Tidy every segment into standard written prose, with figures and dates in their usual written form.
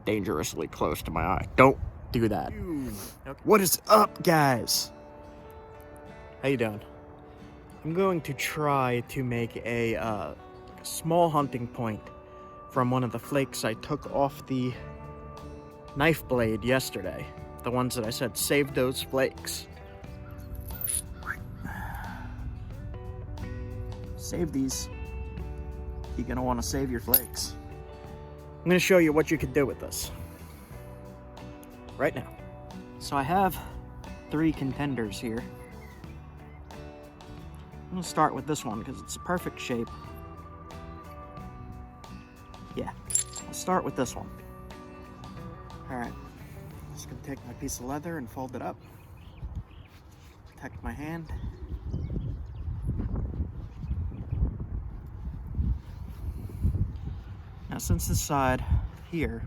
dangerously close to my eye. Don't do that. Okay. What is up, guys? How you doing? I'm going to try to make a small hunting point from one of the flakes I took off the knife blade yesterday. The ones that I said, save those flakes. Save these. You're gonna want to save your flakes. I'm gonna show you what you can do with this right now. So I have 3 contenders here. I'm gonna start with this one because it's a perfect shape. Yeah, I'll start with this one. All right, just gonna take my piece of leather and fold it up. Protect my hand. Now, since this side here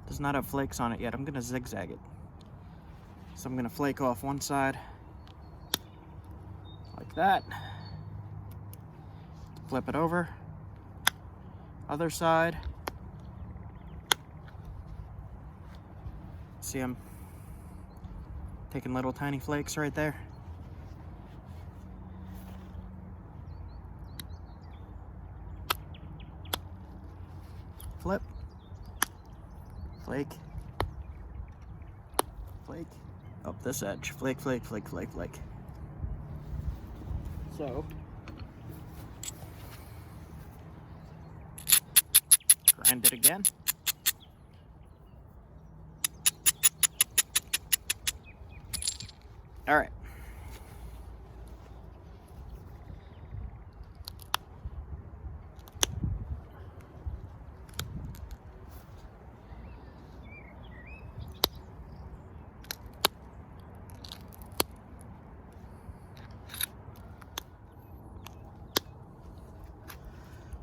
does not have flakes on it yet, I'm gonna zigzag it. So I'm gonna flake off one side like that. Flip it over. Other side. See, I'm taking little tiny flakes right there. Flip. Flake. Flake. Up this edge. Flake, flake, flake, flake, flake. So, grind it again. All right.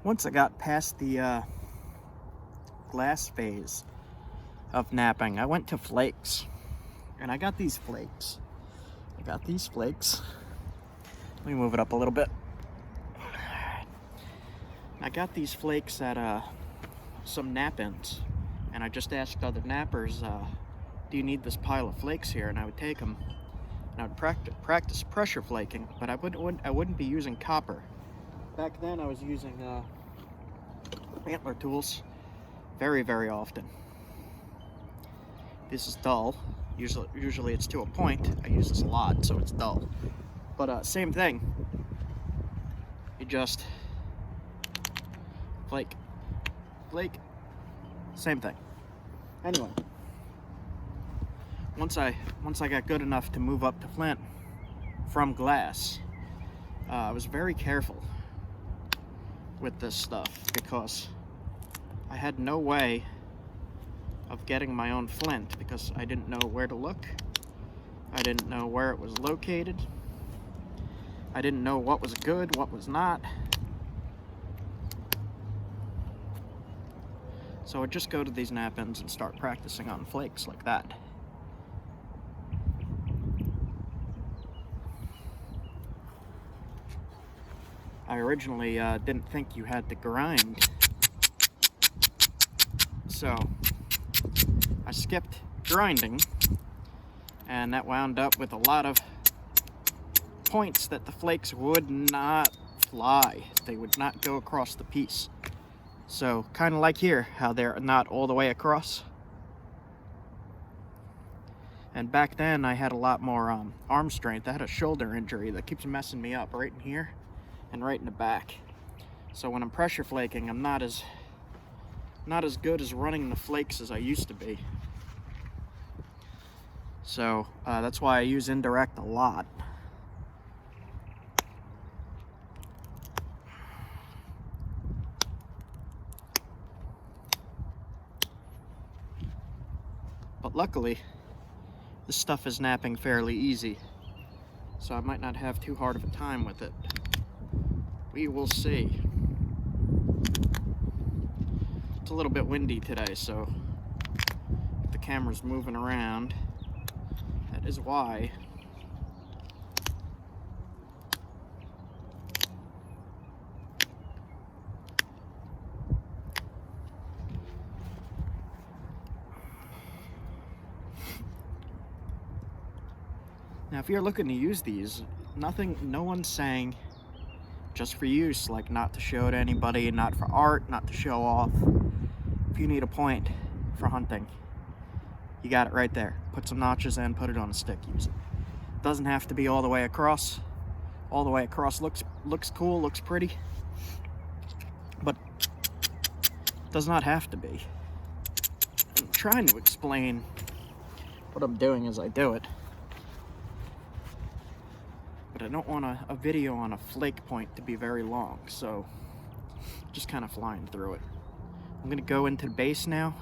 Once I got past the glass phase of napping, I went to flakes. And I got these flakes. Let me move it up a little bit. I got these flakes at some nap-ins. And I just asked other nappers, do you need this pile of flakes here? And I would take them. And I would practice pressure flaking, but I wouldn't be using copper. Back then I was using antler tools very, very often. This is dull. Usually it's to a point. I use this a lot, so it's dull. But same thing. You just flake, same thing. Anyway, once I got good enough to move up to flint from glass, I was very careful with this stuff because I had no way of getting my own flint because I didn't know where to look. I didn't know where it was located. I didn't know what was good, what was not. So I'd just go to these nap-ins and start practicing on flakes like that. I originally didn't think you had to grind, so I skipped grinding, and that wound up with a lot of points that the flakes would not fly. They would not go across the piece. So kind of like here, how they're not all the way across. And back then I had a lot more arm strength. I had a shoulder injury that keeps messing me up right in here and right in the back. So when I'm pressure flaking, I'm not as good as running the flakes as I used to be. So that's why I use indirect a lot. But luckily, this stuff is napping fairly easy, so I might not have too hard of a time with it. We will see. It's a little bit windy today, so if the camera's moving around, that is why. if you're looking to use these, no one's saying just for use, like not to show to anybody, not for art, not to show off. If you need a point for hunting, you got it right there. Put some notches in, put it on a stick, use it. Doesn't have to be all the way across. All the way across looks cool, looks pretty, but does not have to be. I'm trying to explain what I'm doing as I do it, but I don't want a video on a flake point to be very long, so just kind of flying through it. I'm gonna go into the base now.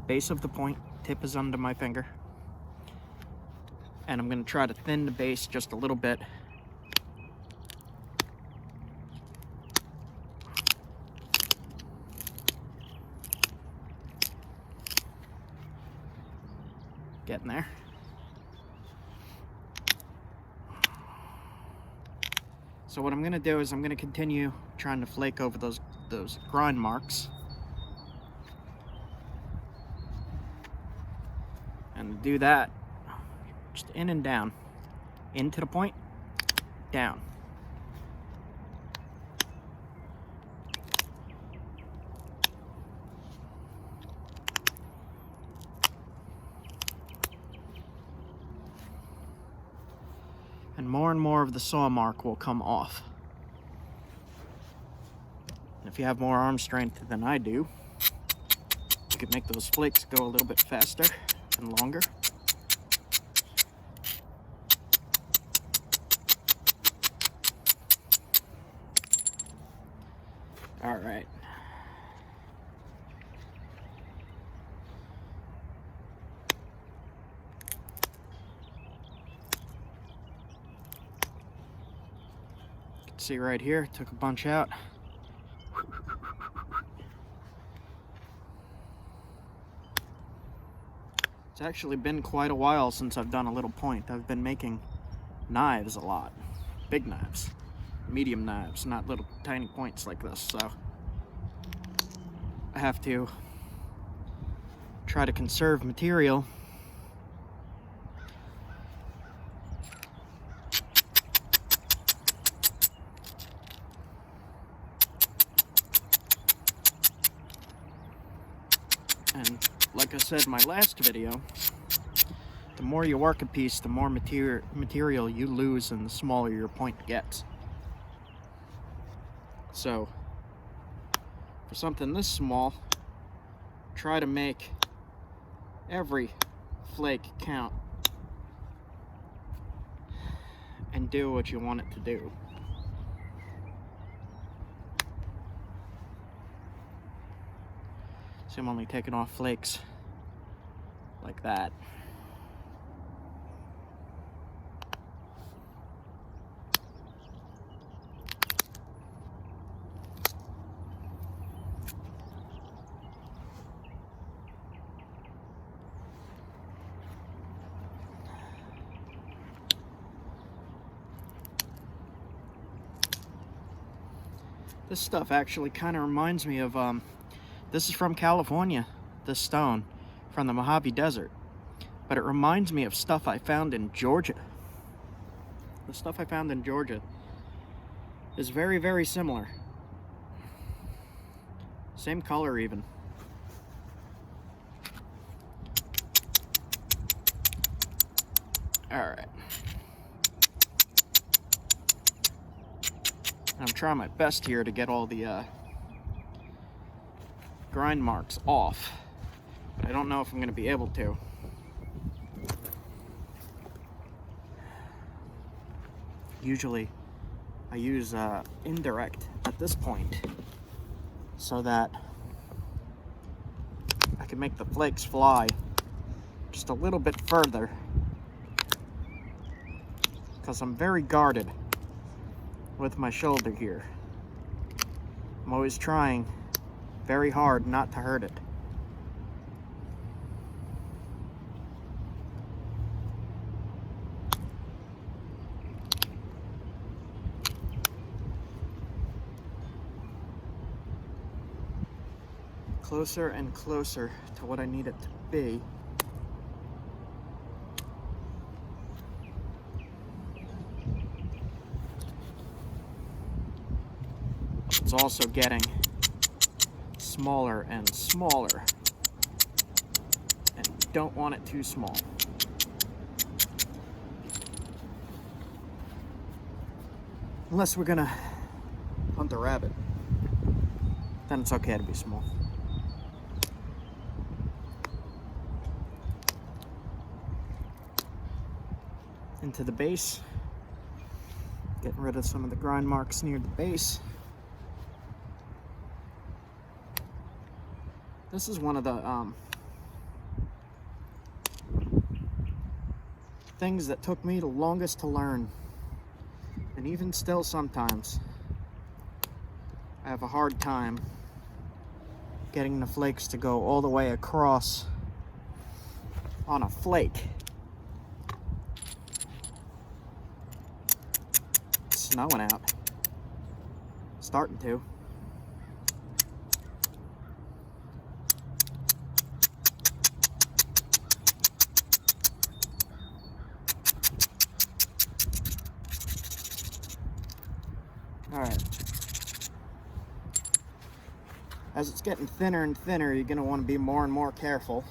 Base of the point, tip is under my finger, and I'm gonna try to thin the base just a little bit. Getting there. So what I'm gonna do is I'm gonna continue trying to flake over those grind marks. And to do that, just in and down. Into the point, down. And more of the saw mark will come off. And if you have more arm strength than I do, you could make those flakes go a little bit faster and longer. All right. See right here, took a bunch out. It's actually been quite a while since I've done a little point. I've been making knives a lot. Big knives, medium knives, not little tiny points like this. So I have to try to conserve material. And like I said in my last video, the more you work a piece, the more material you lose and the smaller your point gets. So, for something this small, try to make every flake count and do what you want it to do. So I'm only taking off flakes like that. This stuff actually kind of reminds me of this is from California, this stone, from the Mojave Desert. But it reminds me of stuff I found in Georgia. The stuff I found in Georgia is very, very similar. Same color even. Alright. I'm trying my best here to get all the grind marks off, but I don't know if I'm going to be able to. Usually I use indirect at this point so that I can make the flakes fly just a little bit further, because I'm very guarded with my shoulder here. I'm always trying very hard not to hurt it. Closer and closer to what I need it to be. it's also getting smaller and smaller. And you don't want it too small. Unless we're gonna hunt a rabbit, then it's okay to be small. Into the base, getting rid of some of the grind marks near the base. This is one of the things that took me the longest to learn. And even still sometimes, I have a hard time getting the flakes to go all the way across on a flake. It's snowing out. Starting to. Alright. As it's getting thinner and thinner, you're going to want to be more and more careful.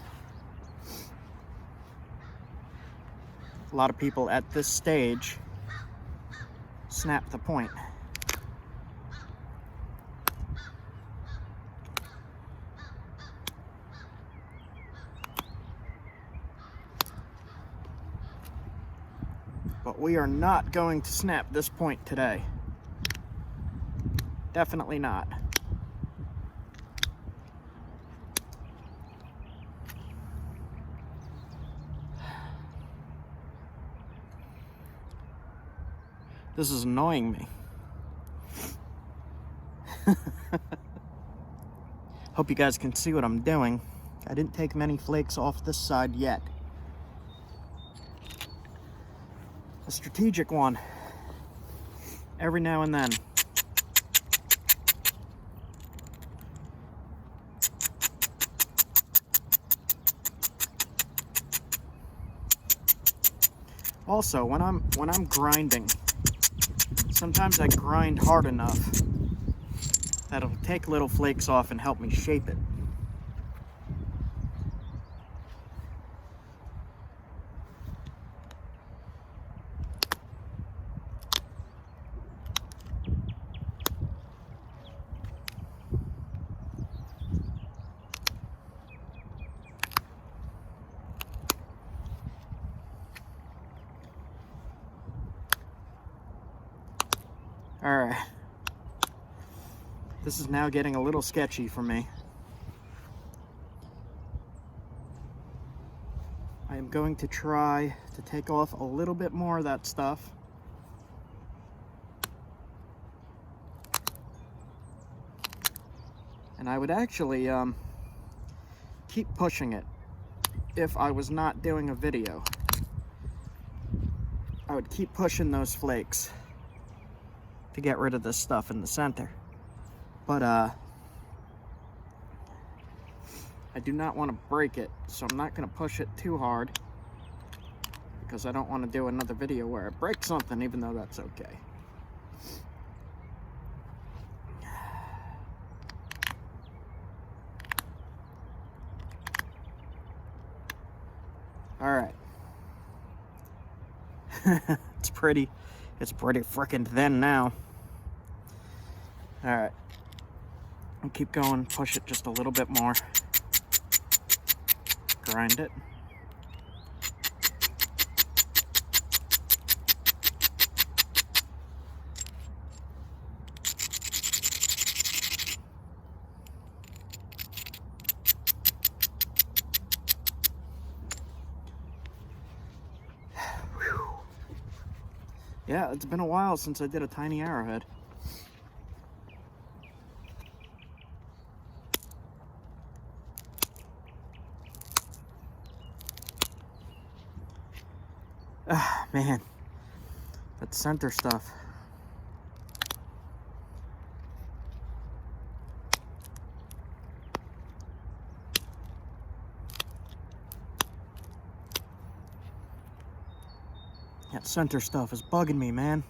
A lot of people at this stage snap the point. But we are not going to snap this point today. Definitely not. This is annoying me. Hope you guys can see what I'm doing. I didn't take many flakes off this side yet. A strategic one. Every now and then. Also, when I'm grinding, sometimes I grind hard enough that it'll take little flakes off and help me shape it. Alright. This is now getting a little sketchy for me. I am going to try to take off a little bit more of that stuff. And I would actually keep pushing it if I was not doing a video. I would keep pushing those flakes to get rid of this stuff in the center. But I do not want to break it, so I'm not going to push it too hard, because I don't want to do another video where I break something, even though that's okay. Alright. It's pretty freaking thin now. Alright. I'll keep going, push it just a little bit more. Grind it. Yeah, it's been a while since I did a tiny arrowhead. Ah, man, that center stuff. That center stuff is bugging me, man.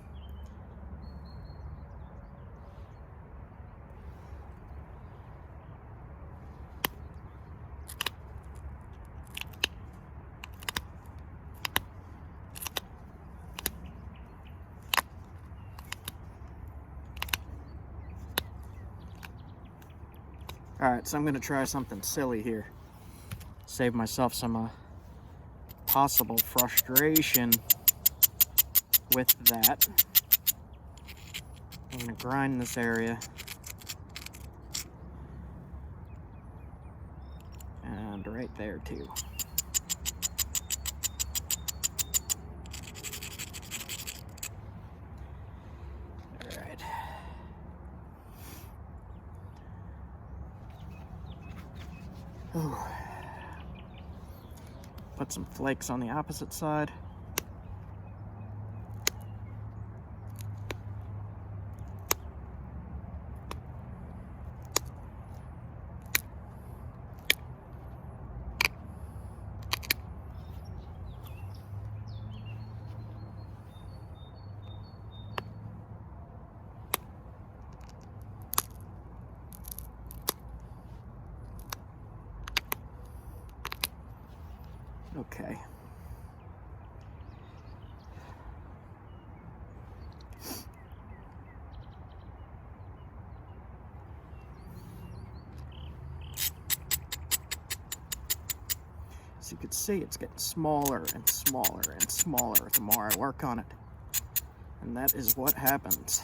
Alright, so I'm going to try something silly here. Save myself some possible frustration with that. I'm going to grind this area. And right there too. Alright. Ooh. Put some flakes on the opposite side. Okay. As you can see, it's getting smaller and smaller and smaller the more I work on it. And that is what happens.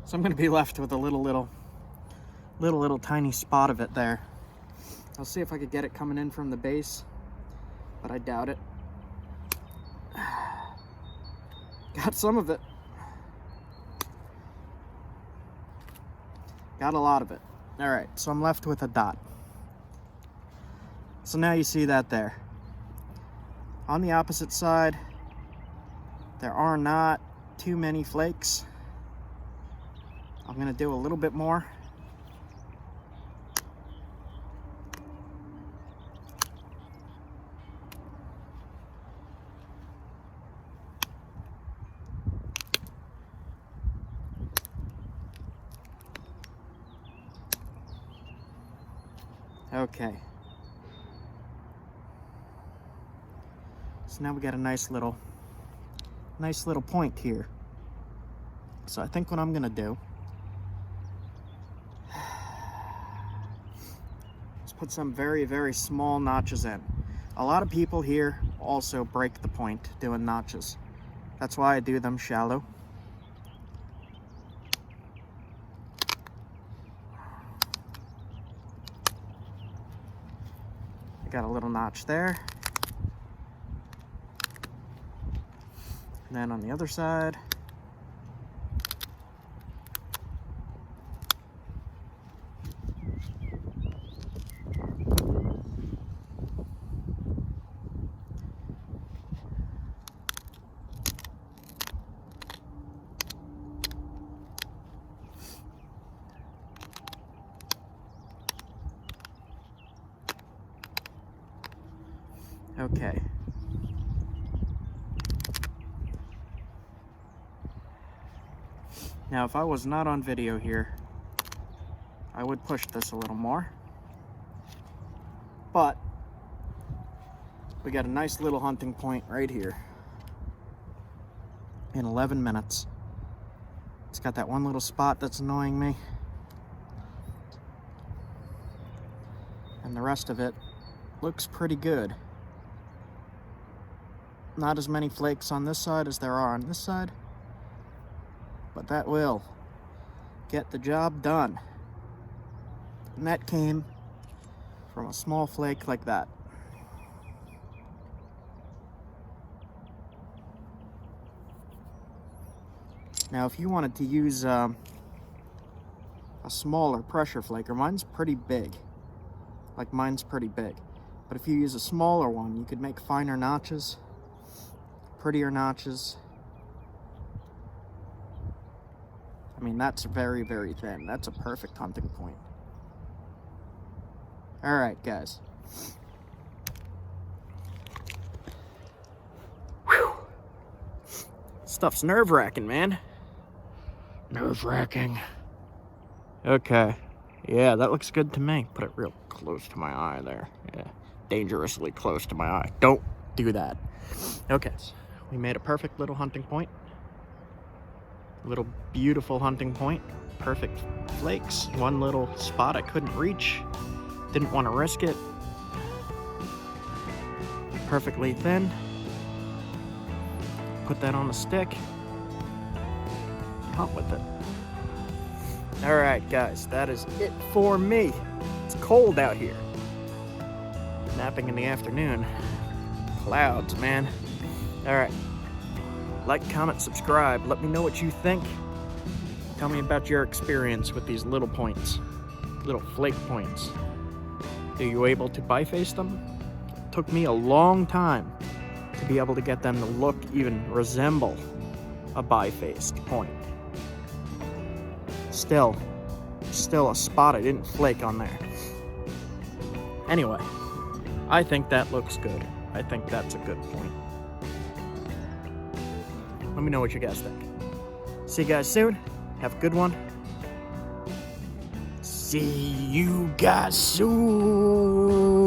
So I'm going to be left with a little tiny spot of it there. I'll see if I could get it coming in from the base, but I doubt it. Got some of it. Got a lot of it. All right, so I'm left with a dot. So now you see that there. On the opposite side, there are not too many flakes. I'm going to do a little bit more. Okay. So now we got a nice little point here. So I think what I'm going to do put some very, very small notches in. A lot of people here also break the point doing notches. That's why I do them shallow. I got a little notch there. And then on the other side, okay. Now, if I was not on video here, I would push this a little more. But we got a nice little hunting point right here in 11 minutes. It's got that one little spot that's annoying me. And the rest of it looks pretty good. Not as many flakes on this side as there are on this side, but that will get the job done. And that came from a small flake like that. Now, if you wanted to use a smaller pressure flaker, mine's pretty big. Like, mine's pretty big. But if you use a smaller one, you could make finer notches, prettier notches. I mean, that's very, very thin. That's a perfect hunting point. All right, guys. Whew. Stuff's nerve-wracking, man. Nerve-wracking. Okay. Yeah, that looks good to me. Put it real close to my eye there. Yeah. Dangerously close to my eye. Don't do that. Okay. We made a perfect little hunting point. Little beautiful hunting point. Perfect flakes. One little spot I couldn't reach. Didn't want to risk it. Perfectly thin. Put that on a stick. Hunt with it. Alright guys, that is it for me. It's cold out here. Napping in the afternoon. Clouds, man. Alright. Like, comment, subscribe. Let me know what you think. Tell me about your experience with these little points. Little flake points. Are you able to biface them? It took me a long time to be able to get them to look, even resemble a bifaced point. Still a spot I didn't flake on there. Anyway, I think that looks good. I think that's a good point. Let me know what you guys think. See you guys soon. Have a good one. See you guys soon.